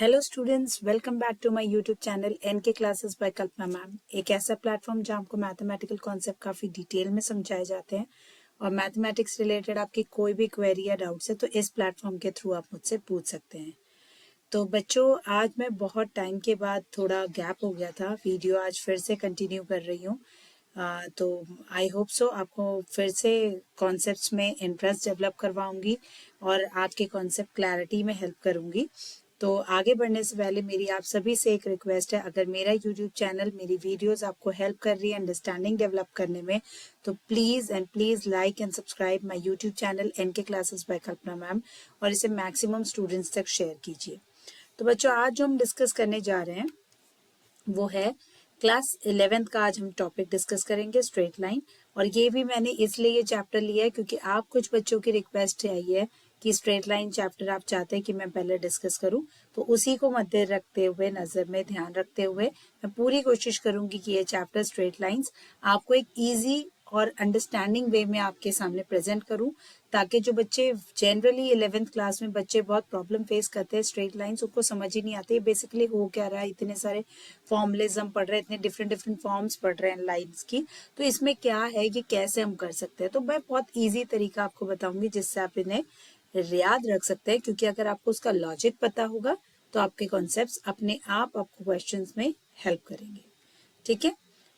Hello students, welcome back to my YouTube channel NK classes by Kalpana ma'am. एक ऐसा platform जहां आपको mathematical concept काफ़ी डिटेल में समझाए जाते हैं और मैथमेटिक्स रिलेटेड आपकी कोई भी क्वेरी या डाउट्स है तो इस प्लेटफॉर्म के थ्रू आप मुझसे पूछ सकते हैं। तो बच्चों, आज मैं बहुत टाइम के बाद थोड़ा गैप हो गया था, वीडियो आज फिर से कंटिन्यू कर रही हूँ। तो आई होप सो आपको फिर से कॉन्सेप्ट्स में इंटरेस्ट डेवलप करवाऊंगी और आपके कॉन्सेप्ट क्लैरिटी में हेल्प करूंगी। तो आगे बढ़ने से पहले मेरी आप सभी से एक रिक्वेस्ट है, अगर मेरा यूट्यूब चैनल, मेरी वीडियोस आपको हेल्प कर रही है अंडरस्टैंडिंग डेवलप करने में, तो please like and subscribe my YouTube channel NK classes by Kalpana ma'am और इसे मैक्सिमम स्टूडेंट्स तक शेयर कीजिए। तो बच्चों, आज जो हम डिस्कस करने जा रहे हैं वो है क्लास 11th का। आज हम टॉपिक डिस्कस करेंगे स्ट्रेट लाइन, और ये भी मैंने इसलिए ये चैप्टर लिया है क्योंकि आप कुछ बच्चों की रिक्वेस्ट आई है कि स्ट्रेट लाइन चैप्टर आप चाहते हैं कि मैं पहले डिस्कस करूं, तो उसी को मद्दे रखते हुए, नज़र में ध्यान रखते हुए मैं पूरी कोशिश करूंगी कि ये चैप्टर स्ट्रेट लाइंस आपको एक ईजी और अंडरस्टैंडिंग वे में आपके सामने प्रेजेंट करूं, ताकि जो बच्चे जनरली 11th क्लास में बच्चे बहुत प्रॉब्लम फेस करते हैं स्ट्रेट लाइंस, उनको समझ ही नहीं आती बेसिकली हो क्या रहा है। इतने सारे फॉर्मुलेज हम पढ़ रहे हैं, इतने डिफरेंट फॉर्म्स पढ़ रहे हैं लाइंस की, तो इसमें क्या है, ये कैसे हम कर सकते हैं। तो मैं बहुत ईजी तरीका आपको बताऊंगी जिससे आप इन्हें याद रख सकते हैं, क्योंकि अगर आपको उसका लॉजिक पता होगा तो आपके कॉन्सेप्ट्स अपने आप आपको क्वेश्चंस में हेल्प करेंगे। ठीक है,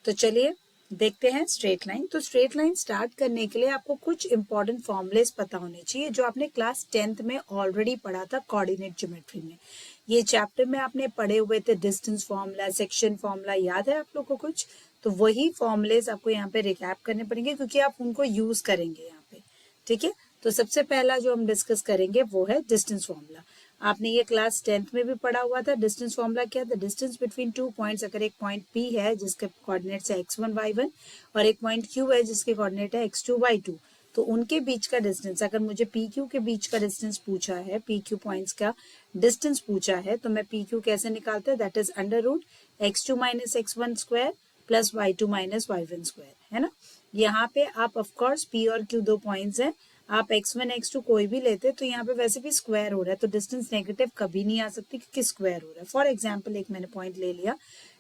तो चलिए देखते हैं स्ट्रेट लाइन। तो स्ट्रेट लाइन स्टार्ट करने के लिए आपको कुछ इंपॉर्टेंट फॉर्मुलेस पता होने चाहिए जो आपने क्लास 10th में ऑलरेडी पढ़ा था कोऑर्डिनेट ज्योमेट्री में। ये चैप्टर में आपने पढ़े हुए थे डिस्टेंस फॉर्मूला, सेक्शन फॉर्मूला, याद है आप लोग को कुछ? तो वही फॉर्मुलेस आपको यहाँ पे रिकैप करने पड़ेंगे क्योंकि आप उनको यूज करेंगे यहाँ पे। ठीक है, तो सबसे पहला जो हम डिस्कस करेंगे वो है डिस्टेंस फॉर्मूला। आपने ये क्लास 10th में भी पढ़ा हुआ था। डिस्टेंस फॉर्मूला क्या था? Distance between two points. अगर एक पॉइंट P है जिसके कोऑर्डिनेट्स है x1 y1 और एक पॉइंट Q है जिसके कोऑर्डिनेट है x2 y2, तो उनके बीच का डिस्टेंस, अगर मुझे PQ के बीच का डिस्टेंस पूछा है, PQ पॉइंट्स का डिस्टेंस पूछा है, तो मैं PQ कैसे निकालते हैं? That is under root x2 minus x1 square plus y2 minus y1 square, है ना। यहाँ पे आप ऑफकोर्स P और Q दो पॉइंट्स हैं, आप x1 x2 कोई भी लेते तो यहाँ पे वैसे भी स्क्वायर हो रहा है, तो डिस्टेंस नेगेटिव कभी नहीं आ सकती क्योंकि स्क्वायर हो रहा है। फॉर एग्जांपल एक मैंने पॉइंट ले लिया,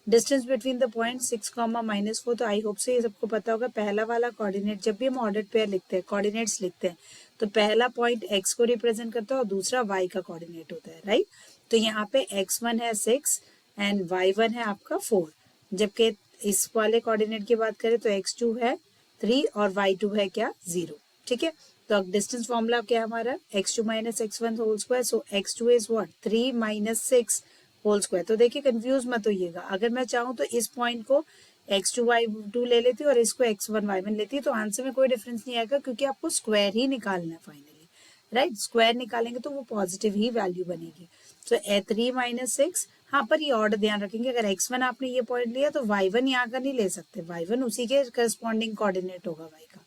डिस्टेंस बिटवीन द पॉइंट 6, -4। तो आई होप से ये सबको पता होगा, पहला वाला कोऑर्डिनेट, जब भी हम ऑर्डर पेयर लिखते हैं, कोऑर्डिनेट्स लिखते हैं, तो पहला पॉइंट x को रिप्रेजेंट करता है और दूसरा y का कोऑर्डिनेट होता है, राइट। तो यहाँ पे x1 है 6 एंड y1 है आपका 4, जबकि इस वाले कोऑर्डिनेट की बात करें तो x2 है 3 और y2 है क्या? 0। ठीक है, तो अब डिस्टेंस फॉर्मूला क्या है हमारा? x2 minus x1 whole square, so x2 is what? 3 minus 6 whole square. तो देखिए कंफ्यूज मत होइएगा, अगर मैं चाहूँ तो इस पॉइंट को x2 y2 ले लेती हूँ और इसको x1 y1 लेती हूँ, तो आंसर में कोई डिफरेंस नहीं आएगा क्योंकि आपको स्क्वायर ही निकालना है फाइनली, राइट। स्क्वायर निकालेंगे तो वो पॉजिटिव ही वैल्यू बनेगी। तो 3 माइनस 6, हाँ पर ये ऑर्डर ध्यान रखेंगे, अगर x1 आपने ये पॉइंट लिया तो y1 यहाँ का नहीं ले सकते, y1 उसी के करस्पॉन्डिंग कोऑर्डिनेट होगा y का।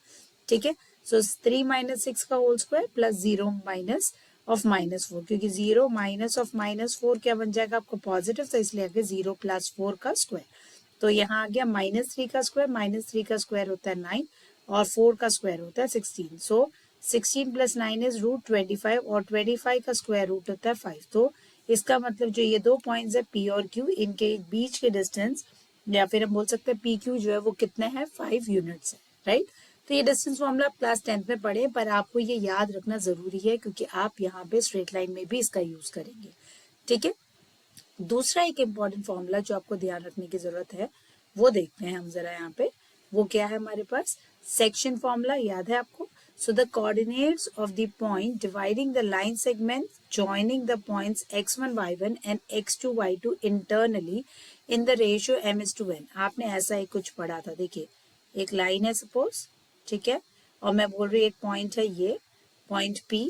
ठीक है, सो 3 माइनस 6 का whole square plus 0 minus of -4, क्योंकि 0 माइनस ऑफ -4 क्या बन जाएगा आपको? पॉजिटिव, तो इसलिए आगे 0 प्लस 4 का स्क्वायर। तो यहाँ आ गया -3 का स्क्वायर, -3 का स्क्वायर होता है 9 और 4 का स्क्वायर होता है 16। सो 16 प्लस 9 इज रूट 25 और 25 का स्क्वायर रूट होता है 5। तो इसका मतलब जो ये दो पॉइंट्स है P और Q, इनके बीच के डिस्टेंस, या फिर हम बोल सकते हैं PQ जो है वो कितने हैं? 5 यूनिट्स है, राइट। तो ये डिस्टेंस फॉर्मूला क्लास 10th में पढ़े, पर आपको ये याद रखना जरूरी है क्योंकि आप यहाँ पे स्ट्रेट लाइन में भी इसका यूज करेंगे। ठीक है, दूसरा एक इम्पॉर्टेंट फॉर्मूला जो आपको ध्यान रखने की जरूरत है वो देखते हैं हम जरा यहाँ पे। वो क्या है हमारे पास? सेक्शन फॉर्मूला, याद है आपको? So the coordinates of the point dividing the line segment joining the points x1 y1 and x2 y2 internally in the ratio m:n। आपने ऐसा ही कुछ पढ़ा था। देखिए एक लाइन है सपोज, ठीक है, और मैं बोल रही एक पॉइंट है, ये पॉइंट P,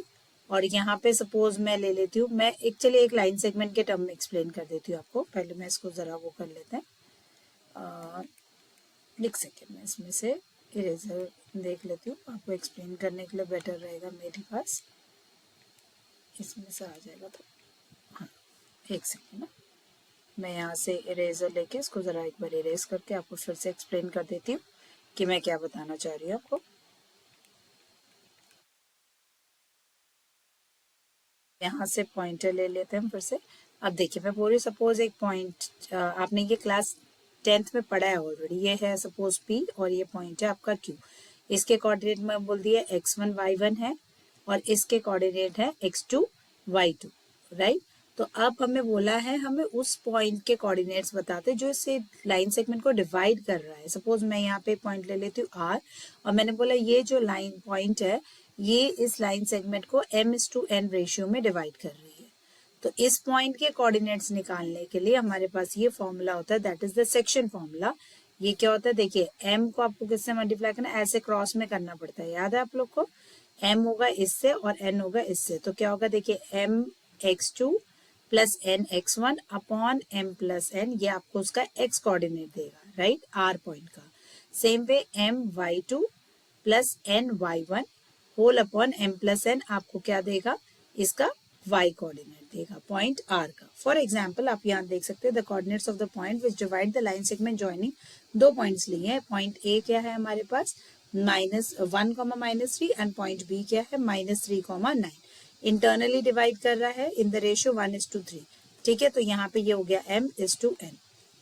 और यहाँ पे सपोज मैं ले लेती हूँ, मैं एक, चलिए एक लाइन सेगमेंट के टर्म में एक्सप्लेन कर देती हूँ आपको। पहले मैं इसको जरा वो कर लेते हैं, लिख सके मैं इसमें से इरेजर देख लेती हूँ, आपको एक्सप्लेन करने के लिए बेटर रहेगा मेरे पास, इसमें से आ जाएगा। तो हाँ, एक सेकेंड ना, मैं यहाँ से इरेजर लेके इसको जरा एक बार इरेज करके आपको फिर से एक्सप्लेन कर देती हूँ कि मैं क्या बताना चाह रही हूँ आपको। यहाँ से पॉइंटर ले लेते हैं हम फिर से। अब देखिए मैं बोल रही सपोज एक पॉइंट, आपने ये क्लास 10th में पढ़ा है ऑलरेडी, ये है सपोज P और ये पॉइंट है आपका Q। इसके कोऑर्डिनेट में बोल दिया x1 y1 है और इसके कोऑर्डिनेट है x2 y2, राइट। तो अब हमें बोला है हमें उस पॉइंट के कोऑर्डिनेट्स बताते जो इसे लाइन सेगमेंट को डिवाइड कर रहा है। सपोज मैं यहाँ पे पॉइंट ले लेती हूँ R और मैंने बोला ये जो लाइन पॉइंट है ये इस लाइन सेगमेंट को m/n रेशियो में डिवाइड कर रही है। तो इस पॉइंट के कोऑर्डिनेट्स निकालने के लिए हमारे पास ये फॉर्मूला होता है, that is the section formula. ये क्या होता है, देखिए m को आपको किससे मल्टीप्लाई करना है, ऐसे क्रॉस में करना पड़ता है, याद है आप लोग को। m होगा इससे और n होगा इससे, तो क्या होगा देखिए m x2 plus n x1 upon m plus n, ये आपको उसका x कोऑर्डिनेट देगा, राइट, r पॉइंट का। Same way m y2 plus n y1 whole upon m plus n आपको क्या देगा, इसका y कोऑर्डिनेट देगा पॉइंट r का। फॉर एग्जाम्पल आप यहाँ देख सकते हैं the coordinates of the point which divide the line segment joining, दो पॉइंट्स लिए हैं। पॉइंट A क्या है हमारे पास -1, -3 एंड पॉइंट B क्या है -3, 9। इंटरनली डिवाइड कर रहा है इन द रेशियो 1:3, ठीक है। तो यहाँ पे ये हो गया m/n।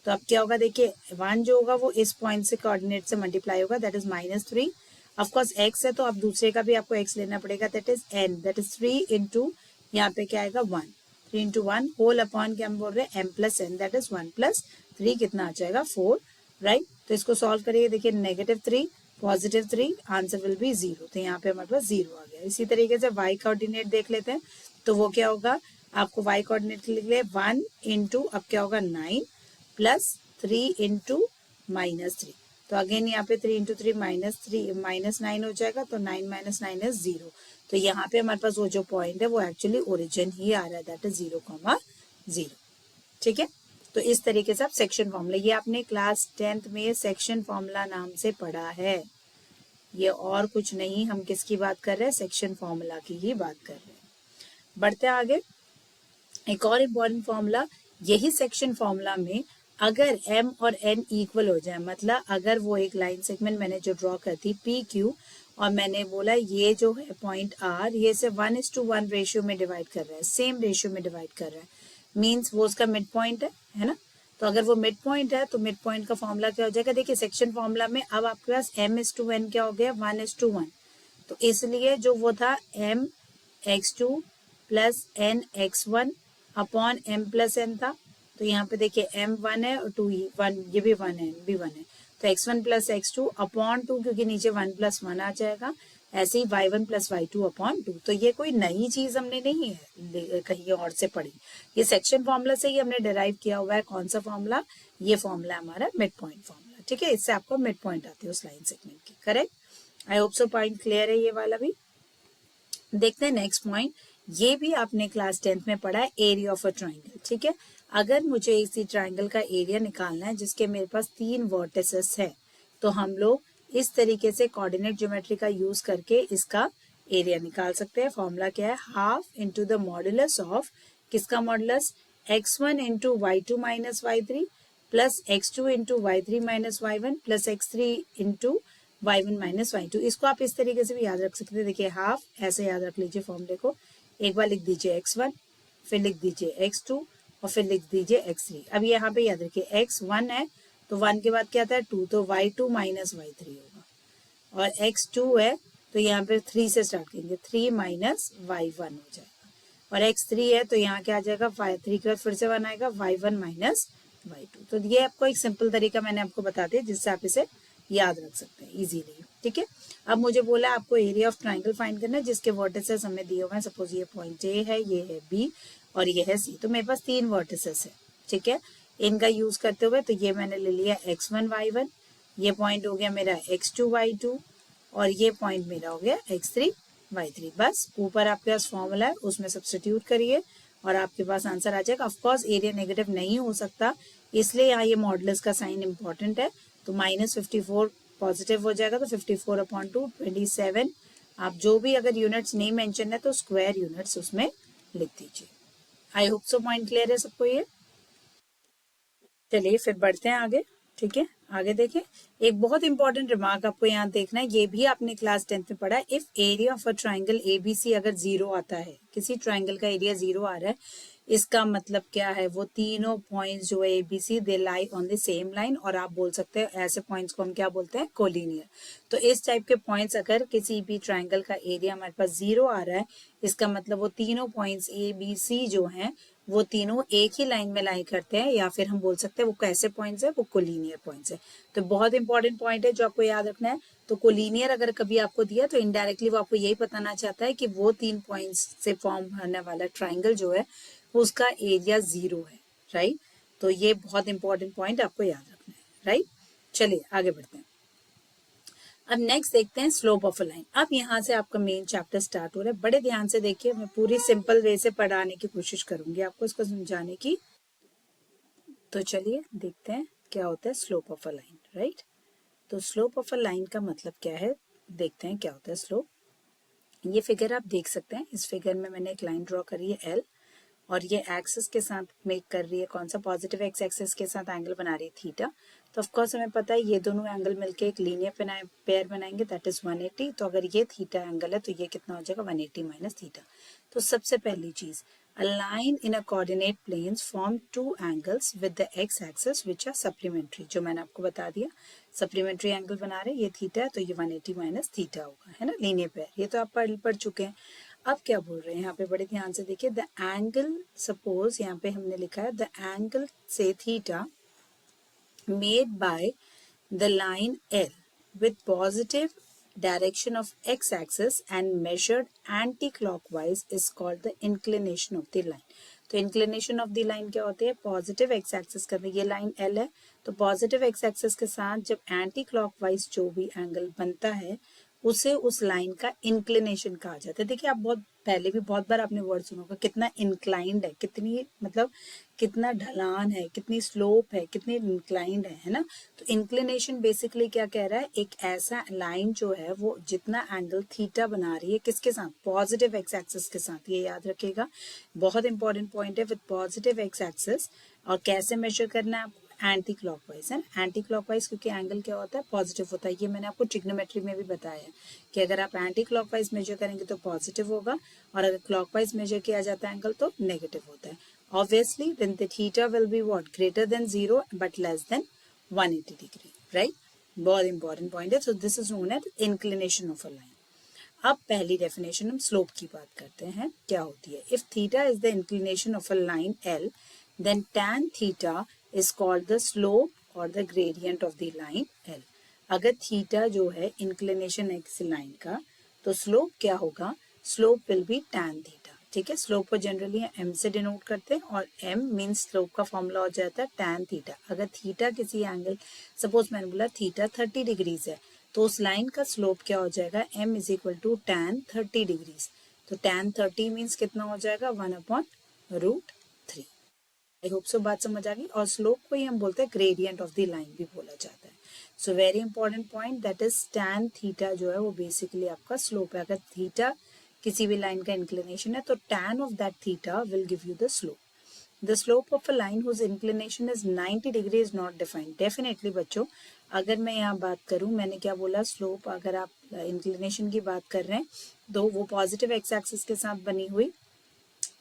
तो अब क्या होगा देखिए 1 जो होगा वो इस पॉइंट से कोऑर्डिनेट से मल्टीप्लाई होगा, दैट इज -3। ऑफकोर्स x है तो अब दूसरे का भी आपको x लेना पड़ेगा, that is n, that is 3 into यहाँ पे क्या आएगा 1, 3 इंटू 1 होल अपॉन क्या हम बोल रहे हैं m plus n, that is 1 plus 3 कितना आ जाएगा 4, राइट। तो इसको सॉल्व करिए, देखिए -3 +3 आंसर विल बी 0, तो यहाँ पे हमारे पास 0 आ गया। इसी तरीके से y कोऑर्डिनेट देख लेते हैं, तो वो क्या होगा, आपको y कोऑर्डिनेट लिख ले 1 इंटू अब क्या होगा 9 प्लस 3 इंटू -3, तो अगेन यहाँ पे 3 इंटू 3 -9 हो जाएगा, तो 9 - 9 इज 0। तो यहाँ पे हमारे पास वो जो पॉइंट है वो एक्चुअली ओरिजिन ही आ रहा है, दैट इज 0,0, ठीक है। तो इस तरीके से आप सेक्शन फॉर्मूला, ये आपने क्लास 10th में सेक्शन फॉर्मूला नाम से पढ़ा है, ये और कुछ नहीं, हम किसकी बात कर रहे हैं, सेक्शन फॉर्मूला की ही बात कर रहे हैं। बढ़ते आगे, एक और इम्पोर्टेंट फॉर्मूला, यही सेक्शन फॉर्मूला में अगर m और n इक्वल हो जाए, मतलब अगर वो एक लाइन सेगमेंट मैंने जो ड्रॉ कर थी PQ और मैंने बोला ये जो है पॉइंट R ये से 1:1 रेशियो में डिवाइड कर रहा है, सेम रेशियो में डिवाइड कर रहा है, मीन्स वो उसका मिड पॉइंट है ना। तो अगर वो मिड पॉइंट है तो मिड पॉइंट का फॉर्मूला क्या हो जाएगा, देखिए सेक्शन फॉर्मूला में अब आपके पास m/n क्या हो गया 1:1, तो इसलिए जो वो था m x2 plus n x1 upon m plus n था, तो यहाँ पे देखिए m 1 है और 2 1, ये भी 1 है, भी 1 है, तो x1 प्लस x2 अपॉन 2, क्योंकि नीचे 1 प्लस 1 आ जाएगा, ऐसे ही y1 प्लस y2 अपॉन 2। तो ये कोई नई चीज हमने नहीं है कहीं और से पढ़ी, ये सेक्शन फॉर्मूला से ही हमने डिराइव किया हुआ है। कौन सा फॉर्मूला, ये फॉर्मूला हमारा मिड पॉइंट फॉर्मूला, ठीक है, इससे आपको मिड पॉइंट आती है उस लाइन सेगमेंट की, correct. I hope so point clear है ये वाला भी। देखते हैं नेक्स्ट पॉइंट, ये भी आपने क्लास 10th में पढ़ा है, एरिया ऑफ अ ट्राइंगल, ठीक है। अगर मुझे इसी ट्राइंगल का एरिया निकालना है जिसके मेरे पास 3 वर्टिसेस है, तो हम लोग इस तरीके से कोऑर्डिनेट ज्योमेट्री का यूज करके इसका एरिया निकाल सकते हैं। फॉर्मूला क्या है, half into the modulus of, किसका modulus, x1 into y2 minus y3 plus x2 into y3 minus y1 plus x3 into y1 minus y2। इसको आप इस तरीके से भी याद रख सकते हैं, देखिए हाफ ऐसे याद रख लीजिए फॉर्मूले को, एक बार लिख दीजिए x1, फिर लिख दीजिए x2 और फिर लिख दीजिए x3। अब यहाँ पे याद रखिए x1 है तो 1 के बाद क्या आता है 2, तो y2 माइनस y3 होगा, और x2 है तो यहाँ पे 3 से स्टार्ट करेंगे, 3 माइनस y1 हो जाएगा, और x3 है तो यहाँ क्या आ जाएगा 3 के बाद फिर से 1 आएगा, y1 माइनस y2। तो ये आपको एक सिंपल तरीका मैंने आपको बता दिया जिससे आप इसे याद रख सकते हैं इजीली, ठीक है। अब मुझे बोला आपको एरिया ऑफ ट्राइंगल फाइंड करना है जिसके वर्टिसेस हमें दिए हुए हैं, सपोज ये पॉइंट ए है, ये है बी और ये है सी, तो मेरे पास 3 वर्टिसेस है, ठीक है। इनका यूज करते हुए तो ये मैंने ले लिया x1 y1, ये पॉइंट हो गया मेरा x2 y2 और ये पॉइंट मेरा हो गया x3 y3। बस ऊपर आपके पास फॉर्मूला है उसमें सब्स्टिट्यूट करिए और आपके पास आंसर आ जाएगा। ऑफकोर्स एरिया नेगेटिव नहीं हो सकता, इसलिए यहाँ ये मॉडुलस का साइन इंपॉर्टेंट है, तो -54 पॉजिटिव हो जाएगा, तो 54/2 27। आप जो भी अगर यूनिट्स नहीं मेंशन है तो स्क्वायर यूनिट्स उसमें लिख दीजिए। I hope so point clear है सबको ये। चलिए फिर बढ़ते हैं आगे, ठीक है। आगे देखें, एक बहुत इंपॉर्टेंट रिमार्क आपको यहाँ देखना है, ये भी आपने क्लास 10th में पढ़ा है। If area of a triangle ABC अगर 0 आता है, किसी ट्राइंगल का एरिया 0 आ रहा है, इसका मतलब क्या है, वो तीनों पॉइंट्स जो है ABC they lie on the same line, और आप बोल सकते हैं ऐसे पॉइंट्स को हम क्या बोलते हैं, कोलिनियर। तो इस टाइप के पॉइंट्स अगर किसी भी ट्राइंगल का एरिया हमारे पास 0 आ रहा है, इसका मतलब वो तीनों पॉइंट्स ए बी सी जो हैं वो तीनों एक ही लाइन में लाई करते हैं, या फिर हम बोल सकते हैं वो कैसे पॉइंट्स है, वो कोलिनियर पॉइंट्स है। तो बहुत इंपॉर्टेंट पॉइंट है जो आपको याद रखना है। तो कोलिनियर अगर कभी आपको दिया तो इनडायरेक्टली वो आपको यही बताना चाहता है कि वो 3 पॉइंट्स से फॉर्म होने वाला ट्राइंगल जो है उसका एरिया 0 है, राइट। तो ये बहुत इंपॉर्टेंट पॉइंट आपको याद रखना है, राइट। चलिए आगे बढ़ते हैं। अब नेक्स्ट देखते हैं स्लोप ऑफ अ लाइन। अब यहाँ से आपका मेन चैप्टर स्टार्ट हो रहा है। बड़े ध्यान से देखिए, मैं पूरी सिंपल वे से पढ़ाने की कोशिश करूंगी आपको इसको समझाने की। तो चलिए देखते हैं क्या होता है slope of a line, right. तो स्लोप ऑफ अ लाइन का मतलब क्या है, देखते हैं क्या होता है स्लोप। ये फिगर आप देख सकते हैं, इस फिगर में मैंने एक लाइन ड्रॉ करी है एल, और ये एक्सिस के साथ मेक कर रही है, कौन सा, पॉजिटिव एक्स एक्सिस के साथ एंगल बना रही है थीटा। तो ऑफ कोर्स हमें पता है ये दोनों एंगल मिलके एक लीनियर पेयर बनाएंगे, दैट इज 180। तो अगर ये थीटा एंगल है तो ये कितना हो जाएगा, 180 माइनस थीटा। तो सबसे पहली चीज, a line in a coordinate planes form two angles with the x axis which are supplementary, जो मैंने आपको बता दिया सप्लीमेंट्री एंगल बना रहे हैं, ये थीटा है तो ये 180 माइनस थीटा होगा, है ना, लीनियर पेयर। ये तो आप पढ़ चुके हैं। अब क्या बोल रहे हैं यहाँ पे, बड़े ध्यान से देखिए, द एंगल, सपोज यहाँ पे हमने लिखा है द एंगल से theta made by the line L with positive direction of x-axis and measured anti-clockwise is called the inclination of the line. तो inclination of the line क्या होती है, पॉजिटिव एक्स एक्सिस का, ये लाइन L है, तो positive x axis के साथ जब एंटी क्लॉकवाइज जो भी एंगल बनता है उसे उस लाइन का इंक्लिनेशन कहा जाता है। देखिए आप बहुत पहले भी बहुत बार आपने वर्ड सुना होगा, कितना इंक्लाइंड है, कितनी मतलब कितना ढलान है, कितनी स्लोप है, कितनी इंक्लाइंड है ना। तो इंक्लिनेशन बेसिकली क्या कह रहा है, एक ऐसा लाइन जो है वो जितना एंगल थीटा बना रही है किसके साथ, पॉजिटिव एक्स एक्सिस के साथ, ये याद रखिएगा, बहुत इंपॉर्टेंट पॉइंट है, विद पॉजिटिव एक्स एक्सिस। और कैसे मेजर करना है आपको, एंटी क्लॉकवाइज, है ना, एंटी क्लॉकवाइज, क्योंकि एंगल क्या होता है, पॉजिटिव होता है। ये मैंने आपको ट्रिग्नोमेट्री में भी बताया है कि अगर आप एंटी क्लॉकवाइज मेजर करेंगे तो पॉजिटिव होगा, और अगर क्लॉकवाइज मेजर किया जाता है एंगल तो नेगेटिव होता है। Obviously, then the theta will be what? Greater than 0 but less than 180 degree, right? बहुत important point है. So this is known as inclination of a line. अब पहली डेफिनेशन हम स्लोप की बात करते हैं, क्या होती है। If theta is the inclination of a line L, then tan theta is called the slope और the gradient of the line L. अगर थीटा जो है इंक्लिनेशन है किसी लाइन का, तो स्लोप क्या होगा, slope will B tan theta. ठीक है, स्लोप को जनरली m से डिनोट करते हैं, और m मीन्स स्लोप का फॉर्मूला हो जाता है tan थीटा। अगर थीटा किसी एंगल, सपोज मैंने बोला थीटा 30 डिग्रीज है, तो उस लाइन का स्लोप क्या हो जाएगा, m is equal to tan 30 degrees. तो tan 30 मीन्स कितना हो जाएगा, 1/√3। आई होप सो बात समझ आ गई। और स्लोप को ही हम बोलते हैं ग्रेडियंट ऑफ द लाइन भी बोला जाता है। So very important point, that is tan theta जो है वो बेसिकली आपका स्लोप है। अगर थीटा किसी भी लाइन का इंक्लिनेशन है तो tan of that theta will give you the slope. The slope of a line whose inclination is 90 degree is not defined. Definitely बच्चों, अगर मैं यहाँ बात करूँ, मैंने क्या बोला, स्लोप अगर आप इंक्लिनेशन की बात कर रहे हैं तो वो पॉजिटिव एक्स एक्सिस के साथ बनी हुई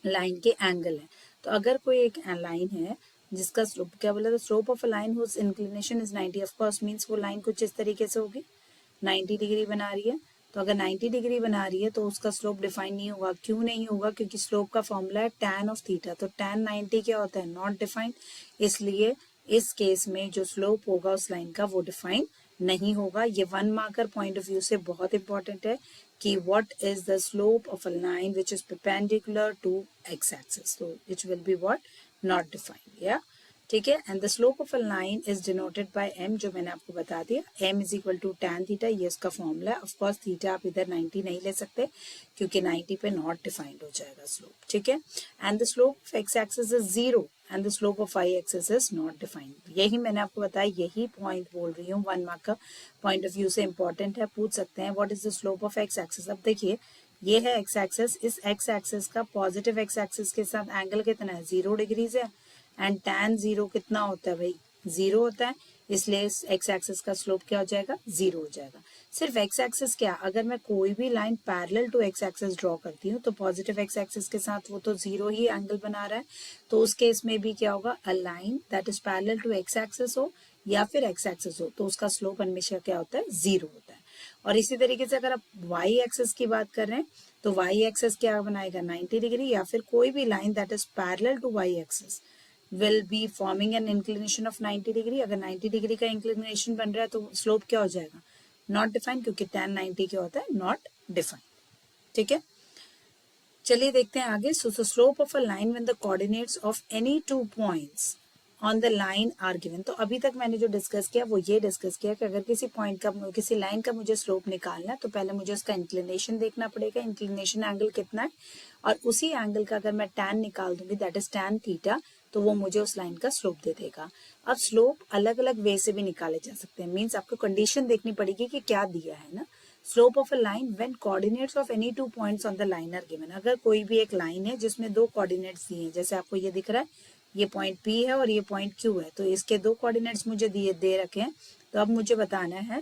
लाइन के एंगल है। तो अगर कोई एक लाइन है जिसका स्लोप क्या बोला, तो slope of a line whose inclination is 90, of course means वो लाइन कुछ इस तरीके से होगी, 90 डिग्री बना रही है। तो अगर 90 डिग्री बना रही है तो उसका स्लोप डिफाइन नहीं होगा। क्यों नहीं होगा, क्योंकि स्लोप का फॉर्मूला है tan ऑफ थीटा। तो tan 90 क्या होता है, नॉट डिफाइंड, इसलिए इस केस में जो स्लोप होगा उस लाइन का वो डिफाइन नहीं होगा। ये 1 मार्कर पॉइंट ऑफ व्यू से बहुत इंपॉर्टेंट है कि what is the slope of a line which is perpendicular to X axis, तो which will be what, not defined, या ठीक है। And the slope of a line is denoted by m, जो मैंने आपको बता दिया, m is equal to tan theta, ये इसका फॉर्मूला है। ऑफ कोर्स थीटा आप इधर 90 नहीं ले सकते क्योंकि 90 पे नॉट डिफाइंड हो जाएगा स्लोप, ठीक है। And the slope of x axis is 0 and the slope of y axis is not defined. यही मैंने आपको बताया, यही पॉइंट बोल रही हूँ, 1 मार्क का पॉइंट ऑफ व्यू से इंपॉर्टेंट है, पूछ सकते हैं what is the slope of x axis. अब देखिए ये है x एक्सिस, इस x एक्सिस का पॉजिटिव x एक्सिस के साथ एंगल कितना है, 0 डिग्रीज है, एंड tan 0 कितना होता है भाई, 0 होता है। इसलिए एक्स एक्सिस का स्लोप क्या हो जाएगा, 0 हो जाएगा। सिर्फ एक्स एक्सिस क्या, अगर मैं कोई भी line parallel to X axis draw करती हूँ तो पॉजिटिव एक्स एक्सिस के साथ वो तो 0 ही एंगल बना रहा है, तो उस केस में भी क्या होगा, a line that is parallel to X axis हो या फिर एक्स एक्सिस हो तो उसका स्लोप हमेशा क्या होता है, 0 होता है। और इसी तरीके से अगर आप वाई एक्सिस की बात कर रहे हैं तो वाई एक्सिस क्या बनाएगा, 90 डिग्री, या फिर कोई भी line that is parallel to Y axis will be forming an inclination of 90 degree. अगर 90 डिग्री का इंक्लिनेशन बन रहा है तो स्लोप क्या हो जाएगा, नॉट डिफाइंड, क्योंकि tan 90 क्या होता है, नॉट डिफाइंड। ठीक है, चलिए देखते हैं आगे। So slope of a line when the coordinates of any 2 points on the line are given. तो अभी तक मैंने जो डिस्कस किया वो ये डिस्कस किया कि अगर किसी पॉइंट का, किसी लाइन का मुझे स्लोप निकालना है तो पहले मुझे उसका इंक्लिनेशन देखना पड़ेगा, इंक्लिनेशन एंगल कितना है, और उसी एंगल का अगर मैं tan निकाल दूंगी, दैट इज tan थीटा, तो वो मुझे उस लाइन का स्लोप दे देगा। अब स्लोप अलग अलग वे से भी निकाले जा सकते हैं, मीन्स आपको कंडीशन देखनी पड़ेगी कि क्या दिया है ना। Slope of a line when coordinates of any 2 points on the line are given. अगर कोई भी एक लाइन है जिसमें 2 कोऑर्डिनेट्स दिए हैं, जैसे आपको ये दिख रहा है, ये पॉइंट P है और ये पॉइंट Q है, तो इसके 2 कोऑर्डिनेट्स मुझे दे रखे हैं। तो अब मुझे बताना है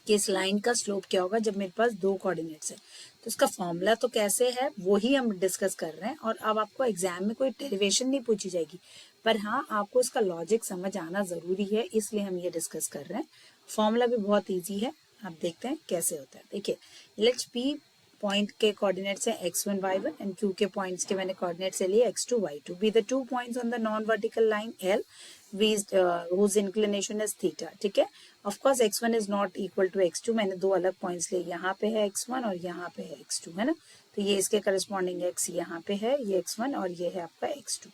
कि इस लाइन का स्लोप क्या होगा जब मेरे पास 2 कोऑर्डिनेट्स है। तो इसका फॉर्मूला तो कैसे है वो ही हम डिस्कस कर रहे हैं, और अब आपको एग्जाम में कोई डेरिवेशन नहीं पूछी जाएगी, पर हाँ आपको इसका लॉजिक समझ आना जरूरी है, इसलिए हम ये डिस्कस कर रहे हैं। फॉर्मूला भी बहुत ईजी है, आप देखते हैं कैसे होता है। देखिए, लेट्स पी पॉइंट के कोऑर्डिनेट्स है x1 y1 एंड q के पॉइंट्स के मैंने कोऑर्डिनेट्स ले लिए x2 y2, be the 2 points on the non vertical line L whose inclination is theta। ठीक है, of course x1 is not equal to x2, मैंने 2 अलग पॉइंट्स लिए, यहाँ पे है x1 और यहाँ पे है x2, है ना, तो ये इसके करस्पॉन्डिंग x यहाँ पे है, ये x1 और ये है आपका x2,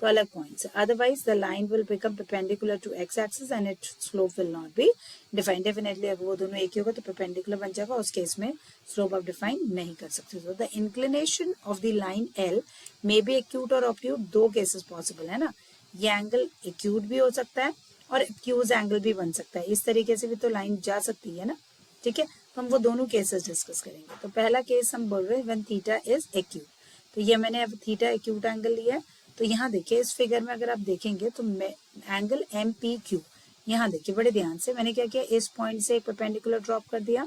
तो अलग पॉइंट्स है। Otherwise the line will become perpendicular to X axis and it slope will not be define. Definitely अगर वो दोनों एक ही होगा तो परपेंडिकुलर बन जाएगा, उस केस में स्लोप आप डिफाइन नहीं कर सकते। So the inclination of the line L may be acute और ऑब्ट्यूट, 2 केसेस पॉसिबल है ना, ये एंगल एक्यूट भी हो सकता है और एक्यूज एंगल भी बन सकता है, इस तरीके से भी तो लाइन जा सकती है ना। ठीक है, तो हम वो दोनों केसेस डिस्कस करेंगे। तो पहला केस हम बोल रहे हैं व्हेन थीटा इज एक्यूट, तो ये मैंने अब थीटा एक्यूट एंगल लिया है। तो यहाँ देखिए इस फिगर में अगर आप देखेंगे तो एंगल MPQ, यहाँ देखिए बड़े ध्यान से, मैंने क्या किया, इस पॉइंट से एक परपेंडिकुलर ड्रॉप कर दिया,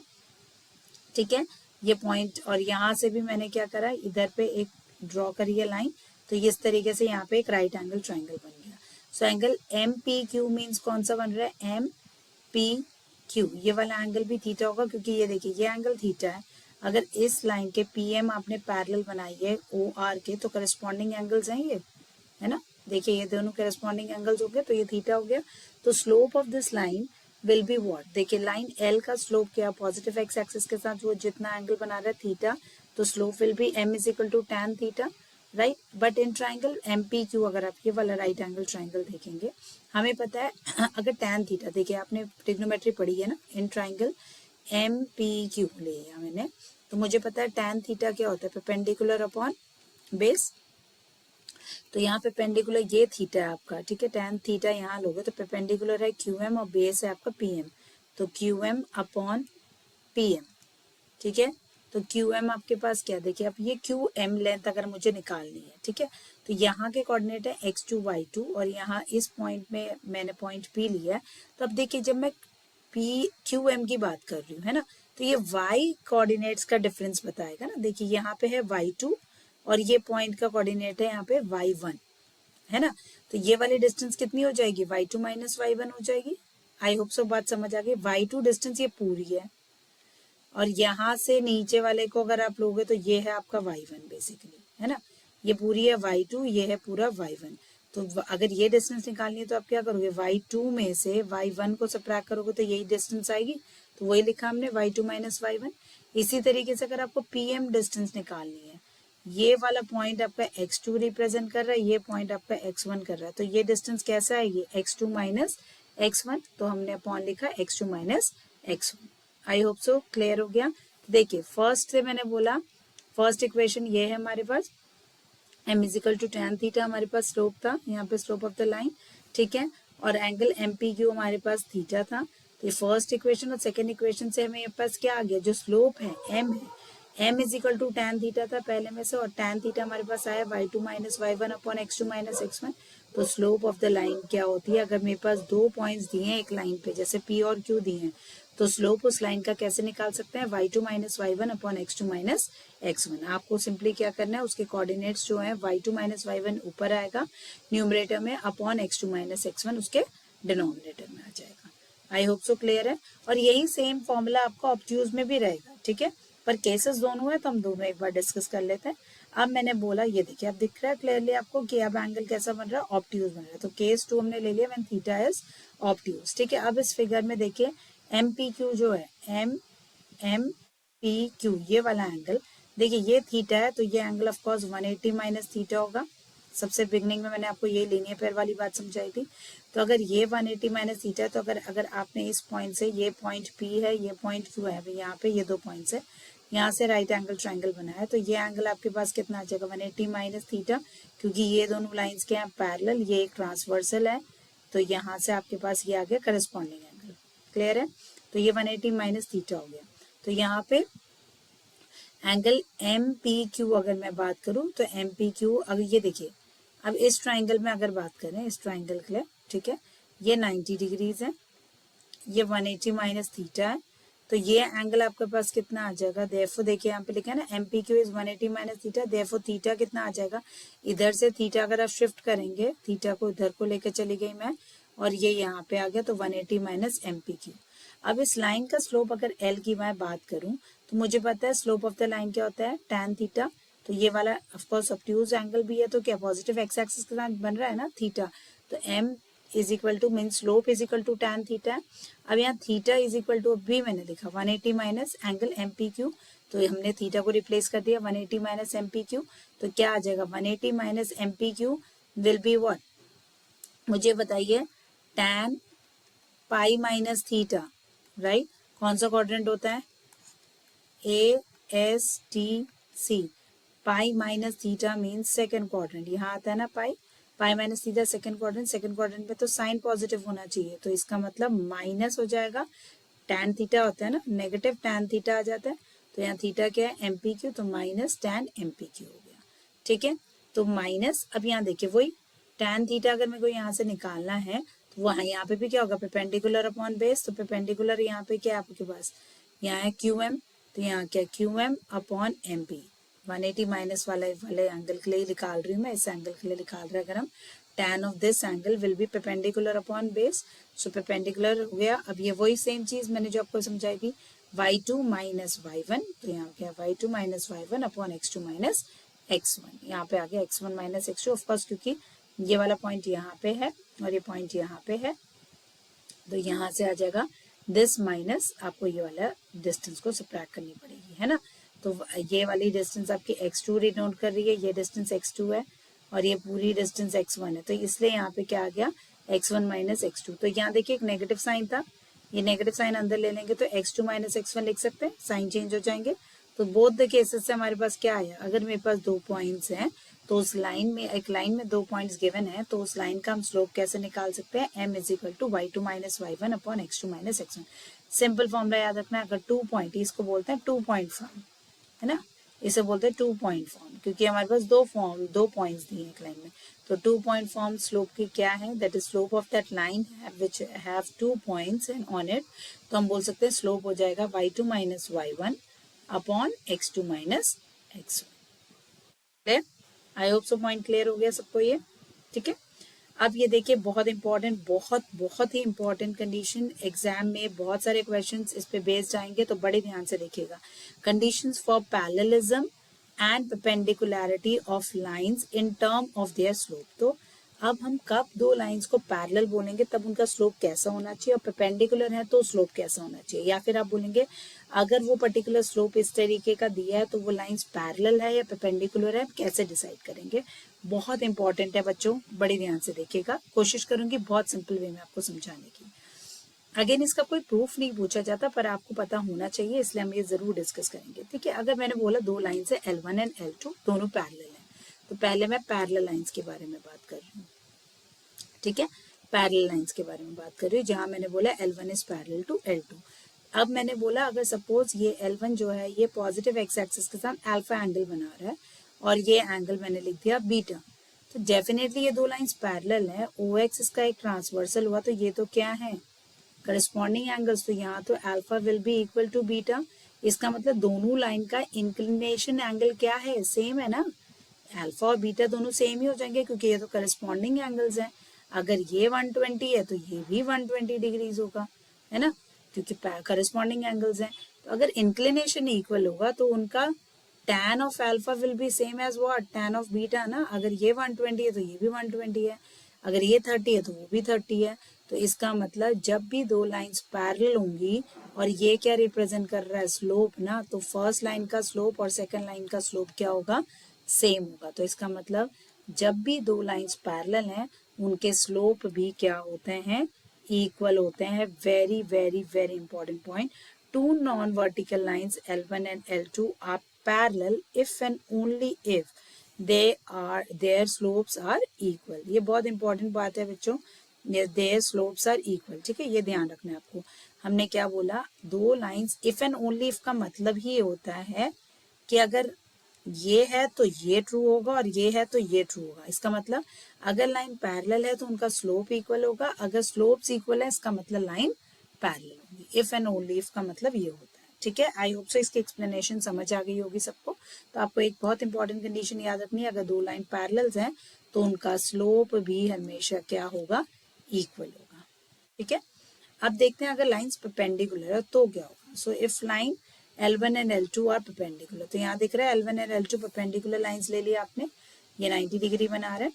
ठीक है, ये पॉइंट, और यहाँ से भी मैंने क्या करा, इधर पे एक ड्रॉ करी है लाइन, तो इस तरीके से यहाँ पे एक राइट एंगल ट्राइंगल बन गया। सो एंगल MPQ मीन्स कौन सा बन रहा है, MPQ, ये वाला एंगल भी थीटा होगा, क्योंकि ये देखिए ये एंगल थीटा है। अगर इस लाइन के PM आपने पैरेलल बनाई है OR के, तो करस्पॉन्डिंग एंगल्स हैं ये, है ना, देखिए ये दोनों करस्पॉन्डिंग एंगल्स हो गए, तो ये थीटा हो गया। तो slope of this line will be what, देखिए लाइन L का स्लोप क्या, पॉजिटिव एक्स एक्सिस के साथ वो जितना एंगल बना रहा है थीटा, तो slope will be M is equal to tan theta, right. But in triangle MPQ, अगर आप ये वाला राइट एंगल ट्राइंगल देखेंगे, हमें पता है अगर tan थीटा, देखिए आपने ट्रिग्नोमेट्री पढ़ी है ना, इन ट्राइंगल MPQ लिया मैंने, तो मुझे पता है tan थीटा क्या होता है, परपेंडिकुलर अपॉन बेस। तो यहाँ पे पेंडिकुलर ये थीटा है आपका, ठीक है, tan थीटा यहाँ लोगे तो परपेंडिकुलर है QM और बेस है आपका PM, तो QM अपॉन PM, ठीक है। तो QM आपके पास क्या, देखिए अब ये QM लेंथ अगर मुझे निकालनी है, ठीक है, तो यहाँ के कोऑर्डिनेट है x2 y2 और यहाँ इस पॉइंट में मैंने पॉइंट P लिया है। तो अब देखिए जब मैं QM की बात कर रही हूँ, है ना, तो ये y कोऑर्डिनेट्स का डिफरेंस बताएगा ना। देखिए यहाँ पे है y2 और ये पॉइंट का कोऑर्डिनेट है यहाँ पे y1, है ना, तो ये वाली डिस्टेंस कितनी हो जाएगी, y2 माइनस y1 हो जाएगी। आई होप सो बात समझ आ गई। y2 डिस्टेंस ये पूरी है, और यहाँ से नीचे वाले को अगर आप लोगे तो ये है आपका y1 बेसिकली, है ना, ये पूरी है y2, ये है पूरा y1। तो अगर ये डिस्टेंस निकालनी है तो आप क्या करोगे, y2 में से y1 को सब्ट्रैक्ट करोगे तो यही डिस्टेंस आएगी, तो वही लिखा हमने y2 माइनस y1। इसी तरीके से अगर आपको PM डिस्टेंस निकालनी है, ये वाला पॉइंट आपका x2 रिप्रेजेंट कर रहा है, ये पॉइंट आपका x1 कर रहा है, तो ये डिस्टेंस कैसे आएगी, x2 माइनस x1, तो हमने अपॉन लिखा x2 minus x1। I hope so clear हो गया। देखिए फर्स्ट से मैंने बोला, फर्स्ट इक्वेशन ये है हमारे पास, m is equal to tan theta हमारे पास स्लोप था, यहाँ पे स्लोप ऑफ द लाइन, ठीक है, और एंगल MPQ हमारे पास थीटा था। तो ये फर्स्ट इक्वेशन और सेकेंड इक्वेशन से हमें पास क्या आ गया, जो स्लोप है m है, m is equal to tan theta था पहले में से, और tan थीटा हमारे पास आया y2 minus y1 upon x2 minus x1। तो स्लोप ऑफ द लाइन क्या होती है? अगर मेरे पास दो पॉइंट्स दिए हैं एक लाइन पे, जैसे P और Q दिए हैं, तो स्लोप उस लाइन का कैसे निकाल सकते हैं? y2 minus y1 upon x2 minus x1। आपको सिंपली क्या करना है, उसके कोऑर्डिनेट्स जो है y2 माइनस y1 ऊपर आएगा न्यूमरेटर में, अपॉन x2 माइनस x1 उसके डिनोमिनेटर में आ जाएगा। आई होप सो क्लियर है। और यही सेम फॉर्मूला आपका ऑब्ट्यूज में भी रहेगा, ठीक है, पर केसेस दोनों है तो हम दोनों एक बार डिस्कस कर लेते हैं। अब मैंने बोला, ये देखिए, अब दिख रहा है क्लियरली आपको कि अब एंगल कैसा बन रहा है? ऑब्ट्यूज बन रहा है। तो केस 2 हमने ले लिया व्हेन थीटा इज ऑब्ट्यूज, ठीक है। अब इस फिगर में देखिए एम पी क्यू जो है, एम पी क्यू ये वाला एंगल, देखिए ये थीटा है, तो ये angle of course 180 minus theta होगा। सबसे बिगनिंग में मैंने आपको ये लीनियर पेयर वाली बात समझाई थी। तो अगर ये 180 माइनस थीटा है, तो अगर आपने इस पॉइंट से, ये पॉइंट P है, ये पॉइंट Q है, यहाँ पे ये दो पॉइंट्स है, यहाँ से राइट एंगल ट्रायंगल बनाया है, तो ये एंगल आपके पास कितना आ जाएगा? 180 माइनस थीटा, क्योंकि ये दोनों लाइंस के हैं पैरेलल, ये एक ट्रांसवर्सल है, तो यहाँ से आपके पास ये आ गया करस्पॉन्डिंग एंगल। क्लियर है? तो ये 180 माइनस थीटा हो गया। तो यहाँ पे एंगल एम पी क्यू अगर मैं बात करूँ, तो एम पी क्यू, अगर ये देखिए, अब इस ट्राइंगल में अगर बात करें, इस ट्राइंगल के लिए, ठीक है, ये 90 डिग्रीज है, ये 180 माइनस थीटा है, तो ये एंगल आपके पास कितना आ जाएगा? देयरफॉर देखिए यहाँ पे लिखा है ना, M P Q is 180 minus theta, therefore theta कितना आ जाएगा? इधर से थीटा अगर आप शिफ्ट करेंगे, थीटा को इधर को लेकर चली गई मैं, और ये यहाँ पे आ गया, तो 180 माइनस एम पी क्यू। अब इस लाइन का स्लोप अगर एल की मैं बात करूं, तो मुझे पता है स्लोप ऑफ द लाइन क्या होता है? tan theta. तो ये वाला ऑफकोर्स ऑब्ट्यूज एंगल भी है, तो क्या पॉजिटिव एक्स एक्सिस के साथ बन रहा है ना थीटा, तो m is equal to mean slope is equal to tan theta है। अब यहाँ थीटा इज इक्वल टू भी मैंने लिखा 180 minus angle M P Q, तो हमने थीटा को रिप्लेस कर दिया 180 माइनस एम पी क्यू, तो क्या आ जाएगा? 180 minus M P Q will be what? मुझे बताइए, tan pi minus theta, right? कौन सा क्वाड्रेंट होता है? A S T C. Pi minus theta means second quadrant, यहाँ आता है ना pi, pi minus theta second quadrant, second quadrant में तो साइन पॉजिटिव होना चाहिए, तो इसका मतलब माइनस हो जाएगा। टैन थीटा होता है ना, नेगेटिव टैन थीटा आ जाता है, तो यहाँ थीटा क्या है? एम पी क्यू, तो minus tan M P Q हो गया, ठीक है। तो माइनस, अब यहाँ देखिए वही टैन थीटा अगर मेरे को यहाँ से निकालना है, तो वहाँ यहाँ पे भी क्या होगा? परपेंडिकुलर अपॉन बेस, तो परपेंडिकुलर यहाँ पे क्या है आपके पास? यहाँ है क्यू एम, तो यहाँ क्या? Q M upon M P. 180 minus वाले एंगल के लिए निकाल रही हूँ मैं, इस एंगल के लिए निकाल रहे अगर हम, tan of this angle will be perpendicular upon base, so perpendicular हो गया। अब ये वही सेम चीज मैंने जो आपको समझाई थी, y2 माइनस y1, तो यहाँ क्या? y2 minus y1 upon x2 minus x1, यहाँ पे आ गया x1 माइनस x2, ऑफकोर्स क्योंकि ये वाला पॉइंट यहाँ पे है और ये पॉइंट यहाँ पे है, तो यहाँ से आ जाएगा दिस माइनस, आपको ये वाला डिस्टेंस को सब्ट्रैक्ट करनी पड़ेगी, है ना। तो ये वाली डिस्टेंस आपकी x2 डिनोट कर रही है, ये डिस्टेंस x2 है और ये पूरी डिस्टेंस x1 है, तो इसलिए यहाँ पे क्या आ गया? x1 minus x2। तो यहाँ देखिए एक नेगेटिव साइन था, ये नेगेटिव साइन अंदर ले लेंगे तो x2 माइनस x1 लिख सकते हैं, साइन चेंज हो जाएंगे। तो बोथ द केसेस से हमारे पास क्या आया? अगर मेरे पास दो पॉइंट्स हैं, तो उस लाइन में, एक लाइन में दो पॉइंट्स गिवन है, तो उस लाइन का हम स्लोप कैसे निकाल सकते हैं? m is equal to y2 minus y1 upon x2 minus x1। Simple formula याद रखना है, अगर 2 पॉइंट, इसको बोलते हैं 2 पॉइंट फॉर्म, है ना, इसे बोलते हैं 2 पॉइंट फॉर्म, क्योंकि हमारे पास दो पॉइंट्स दिए एक लाइन में, तो 2 पॉइंट फॉर्म स्लोप की क्या है? That is slope of that line which have 2 points and on it, तो हम बोल सकते हैं स्लोप हो जाएगा y2 minus y1 upon x2 minus x1। I hope so point clear हो गया सबको ये, ठीक है। अब ये देखिए बहुत इंपॉर्टेंट, बहुत ही इंपॉर्टेंट कंडीशन, एग्जाम में बहुत सारे क्वेश्चंस इस पे बेस्ड आएंगे, तो बड़े ध्यान से देखिएगा। Conditions for parallelism and perpendicularity of lines in term of their slope. तो अब हम कब दो लाइंस को पैरेलल बोलेंगे तब उनका स्लोप कैसा होना चाहिए, और परपेंडिकुलर है तो स्लोप कैसा होना चाहिए, या फिर आप बोलेंगे अगर वो पर्टिकुलर स्लोप इस तरीके का दिया है तो वो लाइंस पैरेलल है या परपेंडिकुलर है, कैसे डिसाइड करेंगे। बहुत इंपॉर्टेंट है बच्चों, बड़े ध्यान से देखिएगा, कोशिश करूंगी बहुत सिंपल वे में आपको समझाने की। अगेन इसका कोई प्रूफ नहीं पूछा जाता, पर आपको पता होना चाहिए, इसलिए हम ये जरूर डिस्कस करेंगे, ठीक है। अगर मैंने बोला दो लाइंस है L1 एंड L2, दोनों पैरेलल हैं, तो पहले मैं पैरेलल लाइंस के बारे में बात कर रही हूँ, ठीक है, पैरेलल लाइंस के बारे में बात कर रही हूँ, जहां मैंने बोला L1 is parallel to L2। अब मैंने बोला अगर सपोज ये L1 जो है ये पॉजिटिव एक्स एक्सिस के साथ अल्फा एंगल बना रहा है और ये एंगल मैंने लिख दिया बीटा, तो तो डेफिनेटली ये दो लाइंस पैरेलल है, ओ एक्स इसका एक ट्रांसवर्सल हुआ, तो ये तो क्या है, करस्पॉन्डिंग एंगल्स, तो यहाँ तो alpha will be equal to beta, इसका मतलब दोनों लाइन का इंक्लिनेशन एंगल क्या है, सेम है ना, अल्फा और बीटा दोनों सेम ही हो जाएंगे क्योंकि ये तो करस्पॉन्डिंग एंगल्स हैं। अगर ये 120 है तो ये भी 120 डिग्रीज होगा, है ना, क्योंकि करस्पॉन्डिंग एंगल्स हैं। तो अगर इंक्लिनेशन इक्वल होगा तो उनका tan of alpha will be same as what, tan of beta ना, अगर ये 120 है तो ये भी 120 है, अगर ये 30 है तो वो भी 30 है। तो इसका मतलब जब भी दो लाइंस पैरेलल होंगी और ये क्या रिप्रेजेंट कर रहा है, स्लोप ना, तो फर्स्ट लाइन का स्लोप और सेकंड लाइन का स्लोप क्या होगा, सेम होगा। तो इसका मतलब जब भी दो लाइंस पैरेलल हैं उनके स्लोप भी क्या होते हैं, इक्वल होते हैं। Very very very important point, two non vertical lines L1 and L2 are parallel if and only if their slopes are equal। ये बहुत इंपॉर्टेंट बात है बच्चों, their slopes are equal, ठीक है, ये ध्यान रखना है आपको। हमने क्या बोला, दो lines if and only if का मतलब ही होता है कि अगर ये है तो ये ट्रू होगा और ये है तो ये ट्रू होगा। इसका मतलब अगर लाइन पैरेलल है तो उनका स्लोप इक्वल होगा, अगर स्लोप्स इक्वल है इसका मतलब लाइन पैरेलल होगी। इफ एंड ओनली इफ का मतलब ये होता है, ठीक है। आई होप सो इसकी एक्सप्लेनेशन समझ आ गई होगी सबको। तो आपको एक बहुत इंपॉर्टेंट कंडीशन याद रखनी है, अगर दो लाइन पैरेलल हैं तो उनका स्लोप भी हमेशा क्या होगा, इक्वल होगा, ठीक है। अब देखते हैं अगर लाइंस परपेंडिकुलर है तो क्या होगा। So if line L1 and L2 are perpendicular, तो यहाँ दिख रहा है L1 and L2 perpendicular lines ले लिया आपने, ये 90 डिग्री बना रहा है,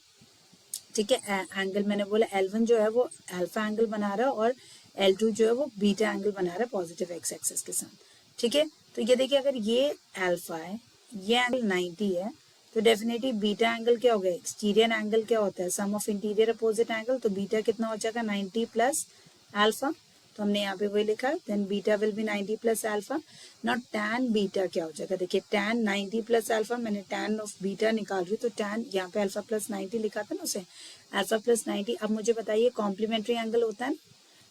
ठीक है। एंगल मैंने बोला L1 जो है वो अल्फा एंगल बना रहा है और L2 जो है वो बीटा एंगल बना रहा है पॉजिटिव एक्स एक्सिस के साथ, ठीक है। तो ये देखिए अगर ये अल्फा है, ये एंगल 90 है, तो डेफिनेटली बीटा एंगल क्या हो गया, एक्सटीरियर एंगल क्या होता है, सम ऑफ इंटीरियर अपोजिट एंगल, तो बीटा कितना हो जाएगा, 90 प्लस अल्फा, तो हमने यहाँ पे वही लिखा है, then beta will be 90 plus alpha. Not tan beta क्या हो जाएगा, देखिए टैन 90 प्लस अल्फा, मैंने टैन ऑफ बीटा निकाल रही हूँ, तो टैन यहाँ पे अल्फा प्लस 90 लिखा था ना उसे, अल्फा प्लस 90। अब मुझे बताइए कॉम्प्लीमेंट्री एंगल होता है,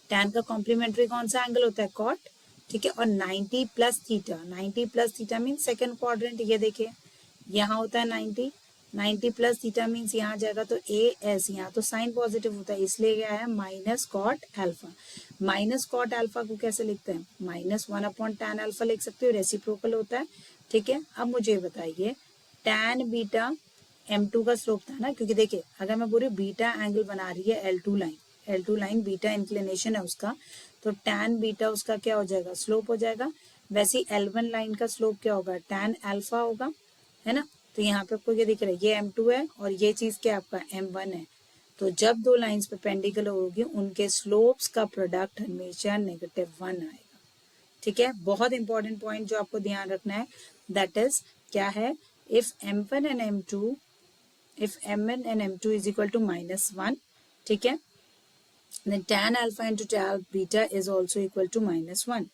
टैन का कॉम्प्लीमेंट्री कौन सा एंगल होता है, कॉट, ठीक है। और 90 plus theta, 90 plus theta mean second quadrant, ये देखिए यहाँ होता है 90 प्लस थीटा मीन्स यहाँ जाएगा तो ए एस, यहाँ तो साइन पॉजिटिव होता है इसलिए क्या है minus cot alpha. Minus cot alpha को कैसे लिखते हैं, -1 अपॉन टैन अल्फा लिख सकते हो, रेसिप्रोकल होता है, ठीक है। अब मुझे बताइए टैन बीटा M2 का स्लोप था ना, क्योंकि देखिए अगर मैं बोल रही हूँ बीटा एंगल बना रही है L2 लाइन बीटा इंक्लिनेशन है उसका, तो टैन बीटा उसका क्या हो जाएगा, स्लोप हो जाएगा। वैसे ही L1 लाइन का स्लोप क्या होगा, टैन अल्फा होगा, है ना। तो यहाँ पे आपको ये दिख रहा है ये M2 है और ये चीज क्या आपका M1 है। तो जब दो लाइंस परपेंडिकुलर होगी उनके स्लोप्स का प्रोडक्ट हमेशा -1 आएगा, ठीक है। बहुत इंपॉर्टेंट पॉइंट जो आपको ध्यान रखना है, दैट इज क्या है, if M1 and M2 is equal to -1, ठीक है, then tan alpha into tan beta is also equal to -1।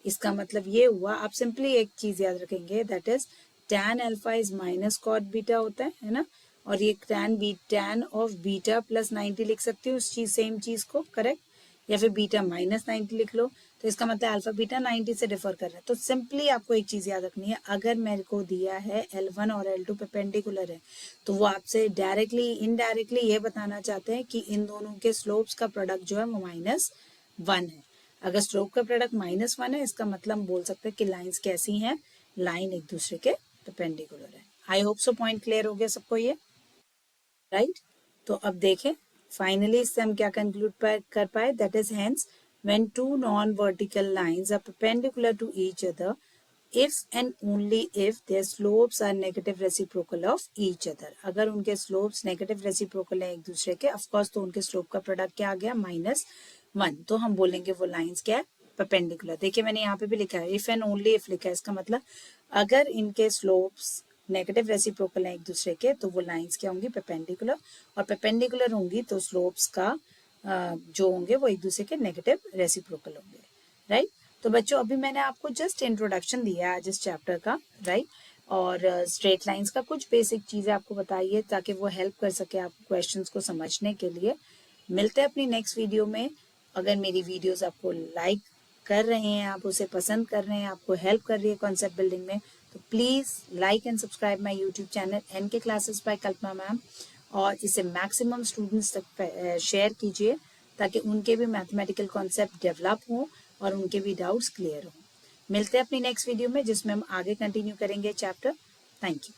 इसका मतलब ये हुआ, आप सिंपली एक चीज याद रखेंगे, that is tan alpha is minus cot beta होता है ना, और ये tan ऑफ बीटा प्लस 90 लिख सकते हो उस चीज, सेम चीज को, करेक्ट, या फिर बीटा -90 लिख लो। तो इसका मतलब अल्फा बीटा 90 से डिफर कर रहा है। तो सिंपली आपको एक चीज याद रखनी है, अगर मेरे को दिया है L1 और L2 परपेंडिकुलर है तो वो आपसे डायरेक्टली इनडायरेक्टली ये बताना चाहते हैं कि इन दोनों के स्लोप्स का प्रोडक्ट जो है वो -1 है। अगर स्लोप का प्रोडक्ट -1 है इसका मतलब हम बोल सकते हैं कि लाइंस कैसी हैं, लाइन एक दूसरे के परपेंडिकुलर है। I hope so point clear हो गया सबको ये, राइट। तो अब देखें फाइनली इससे हम क्या कंक्लूड कर पाए, that is hence when two non vertical lines are perpendicular to each other if and only if their slopes are negative reciprocal of each other। अगर उनके slopes negative reciprocal है एक दूसरे के, of course तो उनके slope का product क्या आ गया, -1, तो हम बोलेंगे वो लाइंस क्या है, परपेंडिकुलर। देखिए मैंने यहाँ पे भी लिखा है इफ एंड ओनली इफ लिखा है, इसका मतलब अगर इनके स्लोप्स नेगेटिव रेसिप्रोकल है एक दूसरे के तो वो लाइंस क्या होंगी, परपेंडिकुलर, और परपेंडिकुलर होंगी तो स्लोप्स का जो होंगे वो एक दूसरे के नेगेटिव रेसिप्रोकल होंगे, राइट। तो बच्चों अभी मैंने आपको जस्ट इंट्रोडक्शन दिया है आज इस चैप्टर का, राइट, और स्ट्रेट लाइंस का कुछ बेसिक चीजें आपको बताइए ताकि वो हेल्प कर सके आपको क्वेश्चंस को समझने के लिए। मिलते हैं अपनी नेक्स्ट वीडियो में। अगर मेरी वीडियोस आपको लाइक कर रहे हैं, आप उसे पसंद कर रहे हैं, आपको हेल्प कर रही है कॉन्सेप्ट बिल्डिंग में, तो please like and subscribe my YouTube channel NK classes by Kalpana ma'am. और इसे मैक्सिमम स्टूडेंट्स तक शेयर कीजिए ताकि उनके भी मैथमेटिकल कॉन्सेप्ट डेवलप हों और उनके भी डाउट्स क्लियर हों। मिलते हैं अपनी नेक्स्ट वीडियो में जिसमें हम आगे कंटिन्यू करेंगे चैप्टर। Thank you.